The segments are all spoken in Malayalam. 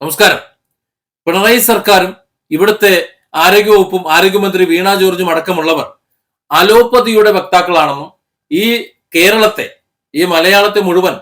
നമസ്കാരം. പിണറായി സർക്കാരും ഇവിടുത്തെ ആരോഗ്യവകുപ്പും ആരോഗ്യമന്ത്രി വീണ ജോർജും അടക്കമുള്ളവർ അലോപ്പതിയുടെ വക്താക്കളാണെന്നും ഈ കേരളത്തെ, ഈ മലയാളത്തെ മുഴുവൻ,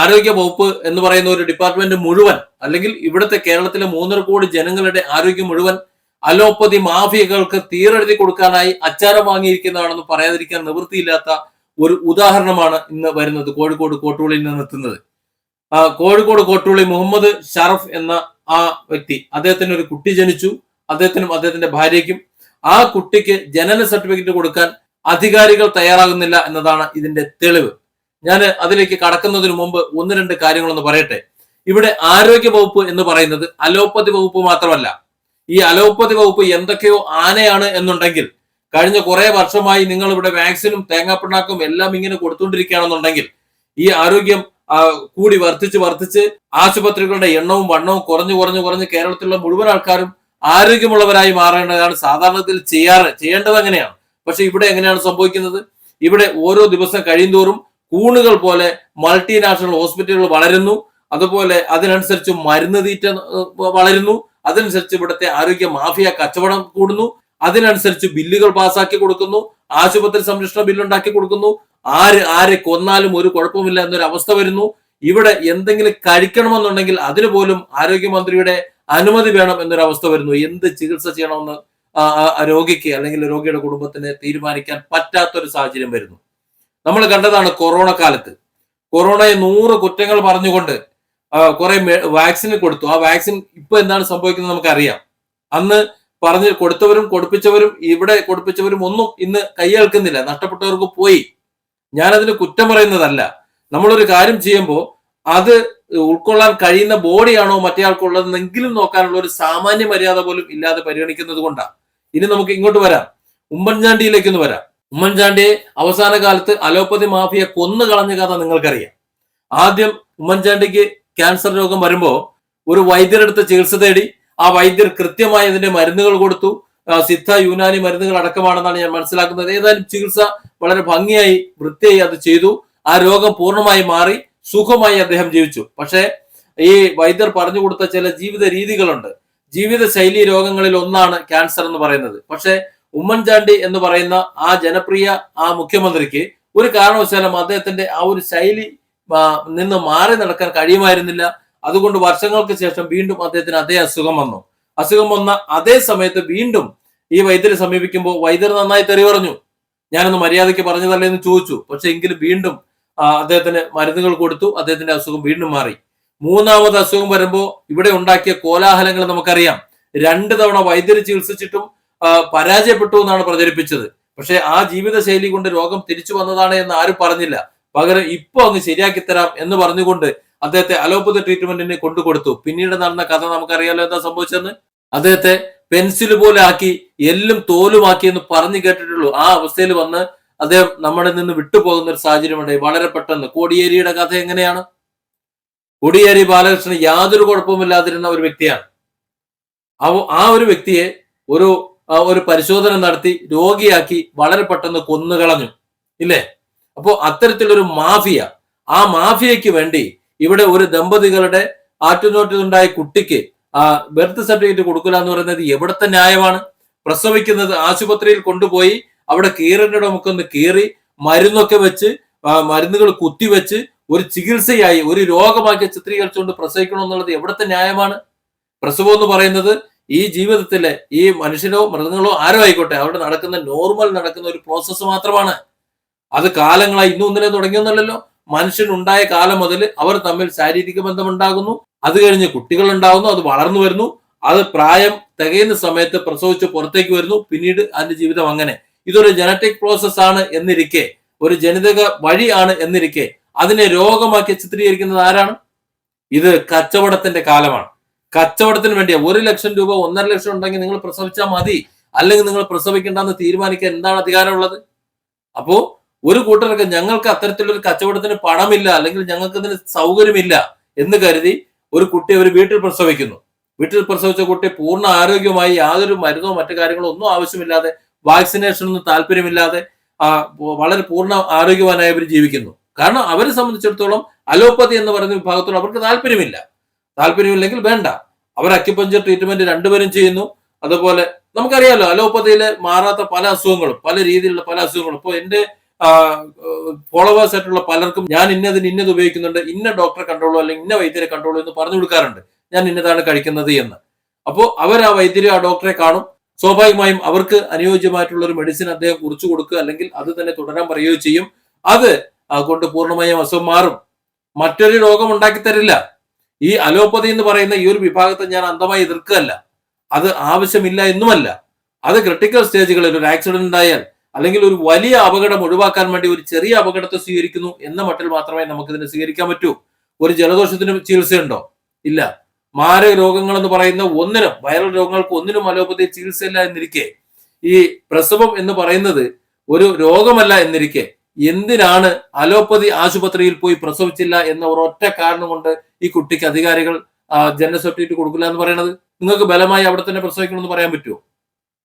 ആരോഗ്യ വകുപ്പ് എന്ന് പറയുന്ന ഒരു ഡിപ്പാർട്ട്മെന്റ് മുഴുവൻ, അല്ലെങ്കിൽ ഇവിടുത്തെ കേരളത്തിലെ 3.5 കോടി ജനങ്ങളുടെ ആരോഗ്യം മുഴുവൻ അലോപ്പതി മാഫിയകൾക്ക് തീരെഴുതി കൊടുക്കാനായി അച്ചാരം വാങ്ങിയിരിക്കുന്നതാണെന്ന് പറയാതിരിക്കാൻ നിവൃത്തിയില്ലാത്ത ഒരു ഉദാഹരണമാണ് ഇന്ന് വരുന്നത്. കോഴിക്കോട് കോട്ടൂളിൽ നിന്ന് എത്തുന്നത്. കോഴിക്കോട് കോട്ടൂളി മുഹമ്മദ് ഷറഫ് എന്ന ആ വ്യക്തി, അദ്ദേഹത്തിന് ഒരു കുട്ടി ജനിച്ചു. അദ്ദേഹത്തിനും അദ്ദേഹത്തിന്റെ ഭാര്യയ്ക്കും ആ കുട്ടിക്ക് ജനന സർട്ടിഫിക്കറ്റ് കൊടുക്കാൻ അധികാരികൾ തയ്യാറാകുന്നില്ല എന്നതാണ് ഇതിന്റെ തെളിവ്. ഞാൻ അതിലേക്ക് കടക്കുന്നതിന് മുമ്പ് ഒന്ന് രണ്ട് കാര്യങ്ങളൊന്ന് പറയട്ടെ. ഇവിടെ ആരോഗ്യ വകുപ്പ് എന്ന് പറയുന്നത് അലോപ്പതി വകുപ്പ് മാത്രമല്ല. ഈ അലോപ്പതി വകുപ്പ് എന്തൊക്കെയോ ആനയാണ് എന്നുണ്ടെങ്കിൽ, കഴിഞ്ഞ കുറെ വർഷമായി നിങ്ങൾ ഇവിടെ വാക്സിനും തേങ്ങാപ്പിണ്ണാക്കും എല്ലാം ഇങ്ങനെ കൊടുത്തുകൊണ്ടിരിക്കുകയാണെന്നുണ്ടെങ്കിൽ, ഈ ആരോഗ്യം കൂടി വർദ്ധിച്ച് ആശുപത്രികളുടെ എണ്ണവും വണ്ണവും കുറഞ്ഞു കേരളത്തിലുള്ള മുഴുവൻ ആൾക്കാരും ആരോഗ്യമുള്ളവരായി മാറേണ്ടതാണ് സാധാരണത്തിൽ ചെയ്യേണ്ടത് അങ്ങനെയാണ്. പക്ഷെ ഇവിടെ എങ്ങനെയാണ് സംഭവിക്കുന്നത്? ഇവിടെ ഓരോ ദിവസം കഴിയുന്തോറും കൂണുകൾ പോലെ മൾട്ടിനാഷണൽ ഹോസ്പിറ്റലുകൾ വളരുന്നു. അതുപോലെ അതിനനുസരിച്ച് മരുന്ന് തീറ്റ വളരുന്നു. അതനുസരിച്ച് ഇവിടുത്തെ ആരോഗ്യ മാഫിയ കച്ചവടം കൂടുന്നു. അതിനനുസരിച്ച് ബില്ലുകൾ പാസ്സാക്കി കൊടുക്കുന്നു. ആശുപത്രി സംരക്ഷണ ബില്ലുണ്ടാക്കി കൊടുക്കുന്നു. ആരെ കൊന്നാലും ഒരു കുഴപ്പമില്ല എന്നൊരു അവസ്ഥ വരുന്നു. ഇവിടെ എന്തെങ്കിലും കഴിക്കണമെന്നുണ്ടെങ്കിൽ അതിന് പോലും ആരോഗ്യമന്ത്രിയുടെ അനുമതി വേണം എന്നൊരു അവസ്ഥ വരുന്നു. എന്ത് ചികിത്സ ചെയ്യണമെന്ന് രോഗിക്ക് അല്ലെങ്കിൽ രോഗിയുടെ കുടുംബത്തിന് തീരുമാനിക്കാൻ പറ്റാത്തൊരു സാഹചര്യം വരുന്നു. നമ്മൾ കണ്ടതാണ് കൊറോണ കാലത്ത്. കൊറോണയെ 100 കുറ്റങ്ങൾ പറഞ്ഞുകൊണ്ട് കുറെ വാക്സിൻ കൊടുത്തു. ആ വാക്സിൻ ഇപ്പൊ എന്താണ് സംഭവിക്കുന്നത് നമുക്കറിയാം. അന്ന് പറഞ്ഞ് കൊടുത്തവരും കൊടുപ്പിച്ചവരും ഇവിടെ കൊടുപ്പിച്ചവരും ഒന്നും ഇന്ന് കൈയേൽക്കുന്നില്ല. നഷ്ടപ്പെട്ടവർക്ക് പോയി. ഞാനതിന് കുറ്റം പറയുന്നതല്ല. നമ്മളൊരു കാര്യം ചെയ്യുമ്പോൾ അത് ഉൾക്കൊള്ളാൻ കഴിയുന്ന ബോഡിയാണോ മറ്റേയാൾക്കുള്ളതെന്നെങ്കിലും നോക്കാനുള്ള ഒരു സാമാന്യ മര്യാദ പോലും ഇല്ലാതെ പരിഗണിക്കുന്നത് കൊണ്ടാണ്. ഇനി നമുക്ക് ഇങ്ങോട്ട് വരാം, ഉമ്മൻചാണ്ടിയിലേക്കൊന്ന് വരാം. ഉമ്മൻചാണ്ടിയെ അവസാന കാലത്ത് അലോപ്പതി മാഫിയ കൊന്നു കളഞ്ഞ കഥ നിങ്ങൾക്കറിയാം. ആദ്യം ഉമ്മൻചാണ്ടിക്ക് ക്യാൻസർ രോഗം വരുമ്പോൾ ഒരു വൈദ്യരെടുത്ത് ചികിത്സ തേടി. ആ വൈദ്യർ കൃത്യമായി അതിന്റെ മരുന്നുകൾ കൊടുത്തു. സിദ്ധ യുനാനി മരുന്നുകൾ അടക്കമാണെന്നാണ് ഞാൻ മനസ്സിലാക്കുന്നത്. ഏതായാലും ചികിത്സ വളരെ ഭംഗിയായി വൃത്തിയായി അത് ചെയ്തു. ആ രോഗം പൂർണ്ണമായി മാറി സുഖമായി അദ്ദേഹം ജീവിച്ചു. പക്ഷേ ഈ വൈദ്യർ പറഞ്ഞു കൊടുത്ത ചില ജീവിത രീതികളുണ്ട്. ജീവിത ശൈലി രോഗങ്ങളിൽ ഒന്നാണ് ക്യാൻസർ എന്ന് പറയുന്നത്. പക്ഷേ ഉമ്മൻചാണ്ടി എന്ന് പറയുന്ന ആ ജനപ്രിയ ആ മുഖ്യമന്ത്രിക്ക് ഒരു കാരണവശാലും അദ്ദേഹത്തിന്റെ ആ ഒരു ശൈലി നിന്ന് മാറി നടക്കാൻ കഴിയുമായിരുന്നില്ല. അതുകൊണ്ട് വർഷങ്ങൾക്ക് ശേഷം വീണ്ടും അദ്ദേഹത്തിന് അതേ അസുഖം വന്നു. അസുഖം വന്ന അതേ സമയത്ത് വീണ്ടും ഈ വൈദ്യരെ സമീപിക്കുമ്പോൾ വൈദ്യർ നന്നായി തെറി പറഞ്ഞു. ഞാനൊന്ന് മര്യാദയ്ക്ക് പറഞ്ഞതല്ലേ എന്ന് ചോദിച്ചു. പക്ഷെ എങ്കിലും വീണ്ടും അദ്ദേഹത്തിന് മരുന്നുകൾ കൊടുത്തു. അദ്ദേഹത്തിന്റെ അസുഖം വീണ്ടും മാറി. 3ാമത് അസുഖം വരുമ്പോൾ ഇവിടെ ഉണ്ടാക്കിയ കോലാഹലങ്ങൾ നമുക്കറിയാം. 2 തവണ വൈദ്യര് ചികിത്സിച്ചിട്ടും പരാജയപ്പെട്ടു എന്നാണ് പ്രചരിപ്പിച്ചത്. പക്ഷെ ആ ജീവിതശൈലി കൊണ്ട് രോഗം തിരിച്ചു വന്നതാണ് എന്ന് ആരും പറഞ്ഞില്ല. പകരം ഇപ്പൊ അങ്ങ് ശരിയാക്കി തരാം എന്ന് പറഞ്ഞുകൊണ്ട് അദ്ദേഹത്തെ അലോപ്പതി ട്രീറ്റ്മെന്റിന് കൊണ്ടുകൊടുത്തു. പിന്നീട് നടന്ന കഥ നമുക്കറിയാലോ എന്താ സംഭവിച്ചെന്ന്. അദ്ദേഹത്തെ പെൻസിൽ പോലെ ആക്കി, എല്ലും തോലുമാക്കി എന്ന് പറഞ്ഞു കേട്ടിട്ടുള്ളൂ. ആ അവസ്ഥയിൽ വന്ന് അദ്ദേഹം നമ്മളിൽ നിന്ന് വിട്ടുപോകുന്ന ഒരു സാഹചര്യമുണ്ടായി വളരെ പെട്ടെന്ന്. കോടിയേരിയുടെ കഥ എങ്ങനെയാണ്? കോടിയേരി ബാലകൃഷ്ണൻ യാതൊരു കുഴപ്പമില്ലാതിരുന്ന ഒരു വ്യക്തിയാണ്. ആ ഒരു വ്യക്തിയെ ഒരു പരിശോധന നടത്തി രോഗിയാക്കി വളരെ പെട്ടെന്ന് കൊന്നുകളഞ്ഞു, ഇല്ലേ? അപ്പോ അത്തരത്തിലൊരു മാഫിയ, ആ മാഫിയയ്ക്ക് വേണ്ടി ഇവിടെ ഒരു ദമ്പതികളുടെ ആറ്റുനോട്ടുണ്ടായ കുട്ടിക്ക് ബർത്ത് സർട്ടിഫിക്കറ്റ് കൊടുക്കില്ല എന്ന് പറയുന്നത് എവിടത്തെ ന്യായമാണ്? പ്രസവിക്കുന്നത് ആശുപത്രിയിൽ കൊണ്ടുപോയി അവിടെ കീറിന്റെ മുക്കൊന്ന് കീറി മരുന്നൊക്കെ വെച്ച് മരുന്നുകൾ കുത്തിവെച്ച് ഒരു ചികിത്സയായി ഒരു രോഗമാക്കി ചിത്രീകരിച്ചുകൊണ്ട് പ്രസവിക്കണം എന്നുള്ളത് എവിടത്തെ ന്യായമാണ്? പ്രസവം എന്ന് പറയുന്നത് ഈ ജീവിതത്തിലെ ഈ മനുഷ്യനോ മൃഗങ്ങളോ ആരോ ആയിക്കോട്ടെ അവിടെ നോർമൽ നടക്കുന്ന ഒരു പ്രോസസ്സ് മാത്രമാണ്. അത് കാലങ്ങളായി ഇന്നും ഇന്നലെ തുടങ്ങിയൊന്നല്ലോ. മനുഷ്യനുണ്ടായ കാലം മുതൽ അവർ തമ്മിൽ ശാരീരിക ബന്ധമുണ്ടാകുന്നു. അത് കഴിഞ്ഞ് കുട്ടികൾ ഉണ്ടാകുന്നു. അത് വളർന്നു വരുന്നു. അത് പ്രായം തികയുന്ന സമയത്ത് പ്രസവിച്ച് പുറത്തേക്ക് വരുന്നു. പിന്നീട് അതിന്റെ ജീവിതം അങ്ങനെ. ഇതൊരു ജനറ്റിക് പ്രോസസ് ആണ് എന്നിരിക്കെ, ഒരു ജനിതക വഴിയാണ് എന്നിരിക്കെ അതിനെ രോഗമാക്കി ചിത്രീകരിക്കുന്നത് ആരാണ്? ഇത് കച്ചവടത്തിന്റെ കാലമാണ്. കച്ചവടത്തിന് വേണ്ടിയാ. 1 ലക്ഷം രൂപ 1.5 ലക്ഷം ഉണ്ടെങ്കിൽ നിങ്ങൾ പ്രസവിച്ചാൽ മതി, അല്ലെങ്കിൽ നിങ്ങൾ പ്രസവിക്കേണ്ടെന്ന് തീരുമാനിക്കാൻ എന്താണ് അധികാരമുള്ളത്? അപ്പോ ഒരു കൂട്ടർക്ക് ഞങ്ങൾക്ക് അത്തരത്തിലൊരു കച്ചവടത്തിന് പണമില്ല, അല്ലെങ്കിൽ ഞങ്ങൾക്ക് ഇതിന് സൗകര്യമില്ല എന്ന് കരുതി ഒരു കുട്ടി ഒരു വീട്ടിൽ പ്രസവിക്കുന്നു. വീട്ടിൽ പ്രസവിച്ച കുട്ടി പൂർണ്ണ ആരോഗ്യമായി യാതൊരു മരുന്നോ മറ്റു കാര്യങ്ങളോ ഒന്നും ആവശ്യമില്ലാതെ, വാക്സിനേഷനൊന്നും താല്പര്യമില്ലാതെ വളരെ പൂർണ്ണ ആരോഗ്യവാനായി അവർ ജീവിക്കുന്നു. കാരണം അവരെ സംബന്ധിച്ചിടത്തോളം അലോപ്പതി എന്ന് പറയുന്ന വിഭാഗത്തോട് അവർക്ക് താല്പര്യമില്ല. താല്പര്യമില്ലെങ്കിൽ വേണ്ട. അവർ അക്യുപഞ്ചർ ട്രീറ്റ്മെന്റ് രണ്ടുപേരും ചെയ്യുന്നു. അതുപോലെ നമുക്കറിയാലോ അലോപ്പതിയിലെ മാറാത്ത പല അസുഖങ്ങളും, പല രീതിയിലുള്ള പല അസുഖങ്ങളും. ഇപ്പോൾ എന്റെ ഫോളോവേഴ്സ് ആയിട്ടുള്ള പലർക്കും ഞാൻ ഇന്നത് ഉപയോഗിക്കുന്നുണ്ട്, ഇന്ന ഡോക്ടറെ കണ്ടോളൂ അല്ലെങ്കിൽ ഇന്ന വൈദ്യരെ കണ്ടോളൂ എന്ന് പറഞ്ഞു കൊടുക്കാറുണ്ട്, ഞാൻ ഇന്നതാണ് കഴിക്കുന്നത് എന്ന്. അപ്പോൾ അവർ ആ വൈദ്യരെ ആ ഡോക്ടറെ കാണും. സ്വാഭാവികമായും അവർക്ക് അനുയോജ്യമായിട്ടുള്ള ഒരു മെഡിസിൻ അദ്ദേഹം കുറിച്ചു കൊടുക്കുക, അല്ലെങ്കിൽ അത് തന്നെ തുടരാൻ പറയുകയോ ചെയ്യും. അത് കൊണ്ട് പൂർണ്ണമായും അസുഖം മാറും, മറ്റൊരു രോഗം ഉണ്ടാക്കി തരില്ല. ഈ അലോപ്പതി എന്ന് പറയുന്ന ഈ ഒരു വിഭാഗത്തെ ഞാൻ അന്ധമായി എതിർക്കുകയല്ല, അത് ആവശ്യമില്ല എന്നുമല്ല. അത് ക്രിട്ടിക്കൽ സ്റ്റേജുകളിൽ ഒരു ആക്സിഡന്റ് ഉണ്ടായാൽ അല്ലെങ്കിൽ ഒരു വലിയ അപകടം ഒഴിവാക്കാൻ വേണ്ടി ഒരു ചെറിയ അപകടത്തെ സ്വീകരിക്കുന്നു എന്ന മട്ടിൽ മാത്രമേ നമുക്കിതിനെ സ്വീകരിക്കാൻ പറ്റൂ. ഒരു ജലദോഷത്തിന് ചികിത്സയുണ്ടോ? ഇല്ല. മാരക രോഗങ്ങൾ എന്ന് പറയുന്ന ഒന്നിനും, വൈറൽ രോഗങ്ങൾക്ക് ഒന്നിനും അലോപ്പതി ചികിത്സയില്ല എന്നിരിക്കെ, ഈ പ്രസവം എന്ന് പറയുന്നത് ഒരു രോഗമല്ല എന്നിരിക്കെ എന്തിനാണ് അലോപ്പതി ആശുപത്രിയിൽ പോയി പ്രസവിച്ചില്ല എന്ന ഒരൊറ്റ കാരണം കൊണ്ട് ഈ കുട്ടിക്ക് അധികാരികൾ ജനന സർട്ടിഫിക്കറ്റ് കൊടുക്കില്ല എന്ന് പറയുന്നത്? നിങ്ങൾക്ക് ബലമായി അവിടെ തന്നെ പ്രസവിക്കണമെന്ന് പറയാൻ പറ്റുമോ?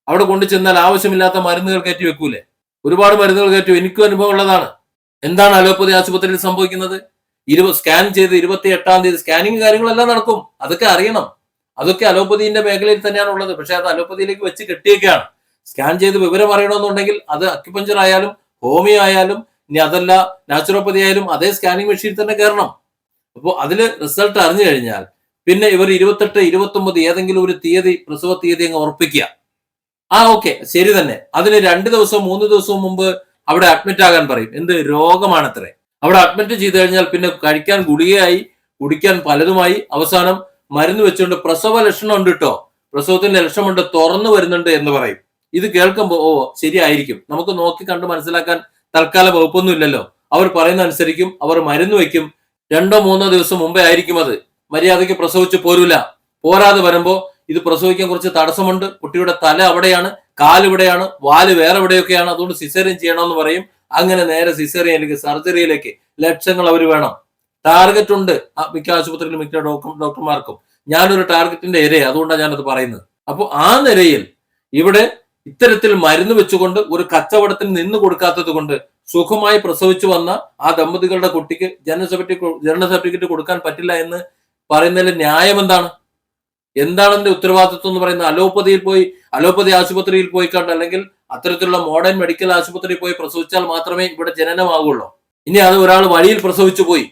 അവിടെ കൊണ്ടു ചെന്നാൽ ആവശ്യമില്ലാത്ത മരുന്നുകൾ കയറ്റി വെക്കൂലേ? ഒരുപാട് മരുന്നുകൾ കയറ്റി. എനിക്കും അനുഭവം ഉള്ളതാണ്. എന്താണ് അലോപ്പതി ആശുപത്രിയിൽ സംഭവിക്കുന്നത്? സ്കാൻ ചെയ്ത് 28-ാം തീയതി സ്കാനിങ് കാര്യങ്ങളെല്ലാം നടക്കും. അതൊക്കെ അറിയണം. അതൊക്കെ അലോപ്പതിന്റെ മേഖലയിൽ തന്നെയാണ് ഉള്ളത്. പക്ഷെ അത് അലോപ്പതിയിലേക്ക് വെച്ച് കെട്ടിയൊക്കെയാണ്. സ്കാൻ ചെയ്ത് വിവരം അറിയണമെന്നുണ്ടെങ്കിൽ അത് അക്യുപഞ്ചർ ആയാലും ഹോമിയോ ആയാലും ഇനി അതല്ല നാച്ചുറോപ്പതി ആയാലും അതേ സ്കാനിങ് മെഷീനിൽ തന്നെ കയറണം. അപ്പോൾ അതില് റിസൾട്ട് അറിഞ്ഞു കഴിഞ്ഞാൽ പിന്നെ ഇവർ 28, 29 ഏതെങ്കിലും ഒരു തീയതി, പ്രസവ തീയതി അങ്ങ് ഉറപ്പിക്കുക. ഓക്കെ, ശരി തന്നെ. അതിന് 2 ദിവസവും 3 ദിവസവും മുമ്പ് അവിടെ അഡ്മിറ്റ് ആകാൻ പറയും. എന്ത് രോഗമാണത്രേ. അവിടെ അഡ്മിറ്റ് ചെയ്ത് കഴിഞ്ഞാൽ പിന്നെ കഴിക്കാൻ ഗുളികയായി, കുടിക്കാൻ പലതുമായി, അവസാനം മരുന്ന് വെച്ചുകൊണ്ട് പ്രസവ ലക്ഷണം ഉണ്ട് കേട്ടോ, പ്രസവത്തിന്റെ ലക്ഷണമുണ്ട്, തുറന്നു വരുന്നുണ്ട് എന്ന് പറയും. ഇത് കേൾക്കുമ്പോൾ ശരിയായിരിക്കും, നമുക്ക് നോക്കി കണ്ട് മനസ്സിലാക്കാൻ തൽക്കാല വകുപ്പൊന്നും ഇല്ലല്ലോ. അവർ പറയുന്ന അനുസരിക്കും, അവർ മരുന്ന് വെക്കും. 2-3 ദിവസം മുമ്പേ ആയിരിക്കും അത്. മര്യാദയ്ക്ക് പ്രസവിച്ച് പോരൂല. പോരാതെ വരുമ്പോ ഇത് പ്രസവിക്കാൻ കുറച്ച് തടസ്സമുണ്ട്, കുട്ടിയുടെ തല അവിടെയാണ്, കാലിവിടെയാണ്, വാല് വേറെ എവിടെയൊക്കെയാണ്, അതുകൊണ്ട് സിസേറിയൻ ചെയ്യണമെന്ന് പറയും. അങ്ങനെ നേരെ സിസേറിയനിലേക്ക്, സർജറിയിലേക്ക് ലക്ഷങ്ങൾ അവർ വേണം. ടാർഗറ്റ് ഉണ്ട് മിക്ക ആശുപത്രിയിലും, മിക്ക ഡോക്ടർമാർക്കും. ഞാനൊരു ടാർഗറ്റിന്റെ ഇരയാണ്, അതുകൊണ്ടാണ് ഞാനത് പറയുന്നത്. അപ്പോൾ ആ നിരയിൽ ഇവിടെ ഇത്തരത്തിൽ മരുന്ന് വെച്ചുകൊണ്ട് ഒരു കച്ചവടത്തിന് നിന്ന് കൊടുക്കാത്തത് കൊണ്ട് സുഖമായി പ്രസവിച്ചു വന്ന ആ ദമ്പതികളുടെ കുട്ടിക്ക് ജനന സർട്ടിഫിക്കറ്റ് കൊടുക്കാൻ പറ്റില്ല എന്ന് പറയുന്നതിൽ ന്യായം എന്താണ്? എന്താണ് അതിന്റെ ഉത്തരവാദിത്വം എന്ന് പറയുന്നത്? അലോപ്പതി ആശുപത്രിയിൽ പോയി കണ്ട്, അല്ലെങ്കിൽ അത്തരത്തിലുള്ള മോഡേൺ മെഡിക്കൽ ആശുപത്രിയിൽ പോയി പ്രസവിച്ചാൽ മാത്രമേ ഇവിടെ ജനനമാകുള്ളൂ. ഇനി അത് ഒരാൾ വഴിയിൽ പ്രസവിച്ചു പോയി,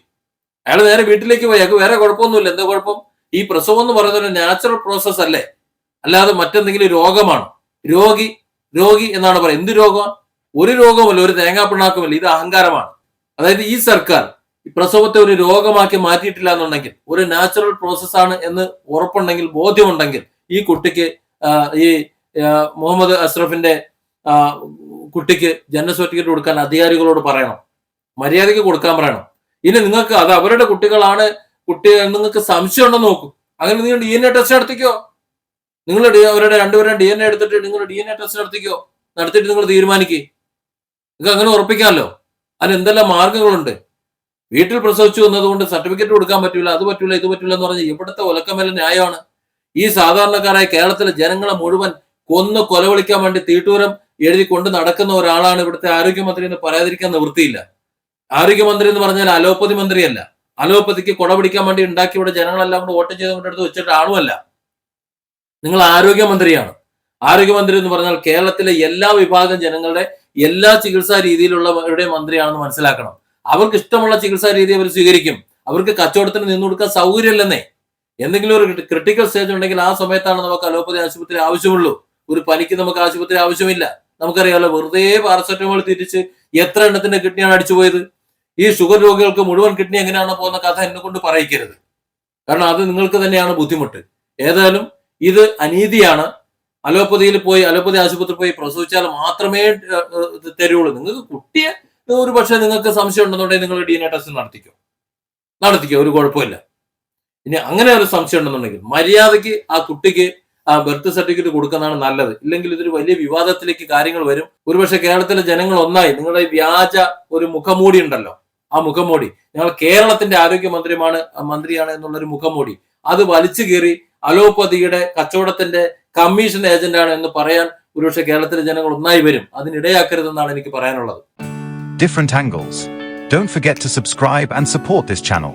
അയാൾ നേരെ വീട്ടിലേക്ക് പോയി, അയാൾക്ക് വേറെ കുഴപ്പമൊന്നുമില്ല. എന്താ കുഴപ്പം? ഈ പ്രസവം എന്ന് പറയുന്നത് ഒരു നാച്ചുറൽ പ്രോസസ് അല്ലേ, അല്ലാതെ മറ്റെന്തെങ്കിലും രോഗമാണ്? രോഗി എന്നാണ് പറയുന്നത്. എന്ത് രോഗമാണ്? ഒരു രോഗമല്ല, ഒരു തേങ്ങാപ്പിണ്ണാക്കുമല്ല. ഇത് അഹങ്കാരമാണ്. അതായത് ഈ സർക്കാർ പ്രസവത്തെ ഒരു രോഗമാക്കി മാറ്റിയിട്ടില്ല എന്നുണ്ടെങ്കിൽ, ഒരു നാച്ചുറൽ പ്രോസസ് ആണ് എന്ന് ഉറപ്പുണ്ടെങ്കിൽ, ബോധ്യമുണ്ടെങ്കിൽ, ഈ കുട്ടിക്ക്, ഈ മുഹമ്മദ് അഷ്റഫിന്റെ കുട്ടിക്ക് ജനന സർട്ടിഫിക്കറ്റ് കൊടുക്കാൻ അധികാരികളോട് പറയണം, മര്യാദയ്ക്ക് കൊടുക്കാൻ പറയണം. ഇനി നിങ്ങൾക്ക് അത് അവരുടെ കുട്ടികളാണ്, നിങ്ങൾക്ക് സംശയം ഉണ്ടെന്ന് നോക്കൂ, അങ്ങനെ നിങ്ങൾ DNA ടെസ്റ്റ് നടത്തിക്കോ. നിങ്ങൾ അവരുടെ രണ്ടുപേരും DNA എടുത്തിട്ട് നിങ്ങൾ DNA ടെസ്റ്റ് നടത്തിക്കോ. നടത്തിയിട്ട് നിങ്ങൾ തീരുമാനിക്കുക. നിങ്ങൾക്ക് അങ്ങനെ ഉറപ്പിക്കാമല്ലോ. അതിന് എന്തെല്ലാം മാർഗങ്ങളുണ്ട്. വീട്ടിൽ പ്രസവിച്ചു എന്നതുകൊണ്ട് സർട്ടിഫിക്കറ്റ് കൊടുക്കാൻ പറ്റൂല, അത് പറ്റൂല, ഇത് പറ്റൂല എന്ന് പറഞ്ഞാൽ ഇവിടുത്തെ ഒലക്കമേല ന്യായമാണ്. ഈ സാധാരണക്കാരായ കേരളത്തിലെ ജനങ്ങളെ മുഴുവൻ കൊലവിളിക്കാൻ വേണ്ടി തീട്ടൂരം എഴുതി കൊണ്ട് നടക്കുന്ന ഒരാളാണ് ഇവിടുത്തെ ആരോഗ്യമന്ത്രി എന്ന് പറയാതിരിക്കാൻ നിവൃത്തിയില്ല. ആരോഗ്യമന്ത്രി എന്ന് പറഞ്ഞാൽ അലോപ്പതി മന്ത്രിയല്ല. അലോപ്പതിക്ക് കൊട പിടിക്കാൻ വേണ്ടി ഉണ്ടാക്കി ഇവിടെ ജനങ്ങളെല്ലാം കൂടെ വോട്ട് ചെയ്ത് കൊണ്ടെടുത്ത് വെച്ചിട്ട് ആളുമല്ല. നിങ്ങൾ ആരോഗ്യമന്ത്രിയാണ്. ആരോഗ്യമന്ത്രി എന്ന് പറഞ്ഞാൽ കേരളത്തിലെ എല്ലാ വിഭാഗം ജനങ്ങളുടെ എല്ലാ ചികിത്സാ രീതിയിലുള്ളവരുടെ മന്ത്രിയാണെന്ന് മനസ്സിലാക്കണം. അവർക്ക് ഇഷ്ടമുള്ള ചികിത്സാ രീതി അവർ സ്വീകരിക്കും. അവർക്ക് കച്ചവടത്തിന് നിന്നു കൊടുക്കാൻ സൗകര്യമില്ലെന്നേ. എന്തെങ്കിലും ഒരു ക്രിട്ടിക്കൽ സ്റ്റേജ് ഉണ്ടെങ്കിൽ ആ സമയത്താണ് നമുക്ക് അലോപ്പതി ആശുപത്രി ആവശ്യമുള്ളൂ. ഒരു പനിക്ക് നമുക്ക് ആശുപത്രി ആവശ്യമില്ല. നമുക്കറിയാമല്ലോ, വെറുതെ പാരസെറ്റമോൾ തിരിച്ച് എത്ര എണ്ണത്തിന്റെ കിഡ്നിയാണ് അടിച്ചുപോയത്. ഈ ഷുഗർ രോഗികൾക്ക് മുഴുവൻ കിഡ്നി എങ്ങനെയാണോ പോകുന്ന കഥ എന്നെ കൊണ്ട് പറയിക്കരുത്. കാരണം അത് നിങ്ങൾക്ക് തന്നെയാണ് ബുദ്ധിമുട്ട്. ഏതായാലും ഇത് അനീതിയാണ്. അലോപ്പതി ആശുപത്രി പോയി പ്രസവിച്ചാൽ മാത്രമേ തരുള്ളൂ. നിങ്ങൾക്ക് കുട്ടിയെ ഒരു പക്ഷേ നിങ്ങൾക്ക് സംശയം ഉണ്ടെന്നുണ്ടെങ്കിൽ നിങ്ങൾ DNA ടെസ്റ്റ് നടത്തിക്കോ, ഒരു കുഴപ്പമില്ല. ഇനി അങ്ങനെ ഒരു സംശയം ഉണ്ടെന്നുണ്ടെങ്കിൽ മര്യാദയ്ക്ക് ആ കുട്ടിക്ക് ആ ബർത്ത് സർട്ടിഫിക്കറ്റ് കൊടുക്കുന്നതാണ് നല്ലത്. ഇല്ലെങ്കിൽ ഇതൊരു വലിയ വിവാദത്തിലേക്ക് കാര്യങ്ങൾ വരും. ഒരുപക്ഷെ കേരളത്തിലെ ജനങ്ങൾ ഒന്നായി നിങ്ങളുടെ വ്യാജ ഒരു മുഖംമൂടി ഉണ്ടല്ലോ, ആ മുഖംമൂടി, ഞങ്ങൾ കേരളത്തിന്റെ മന്ത്രിയാണ് എന്നുള്ളൊരു മുഖംമൂടി, അത് വലിച്ചു കീറി അലോപ്പതിയുടെ കച്ചവടത്തിന്റെ കമ്മീഷൻ ഏജന്റാണ് എന്ന് പറയാൻ ഒരുപക്ഷെ കേരളത്തിലെ ജനങ്ങൾ ഒന്നായി വരും. അതിനിടയാക്കരുതെന്നാണ് എനിക്ക് പറയാനുള്ളത്. Different angles. Don't forget to subscribe and support this channel.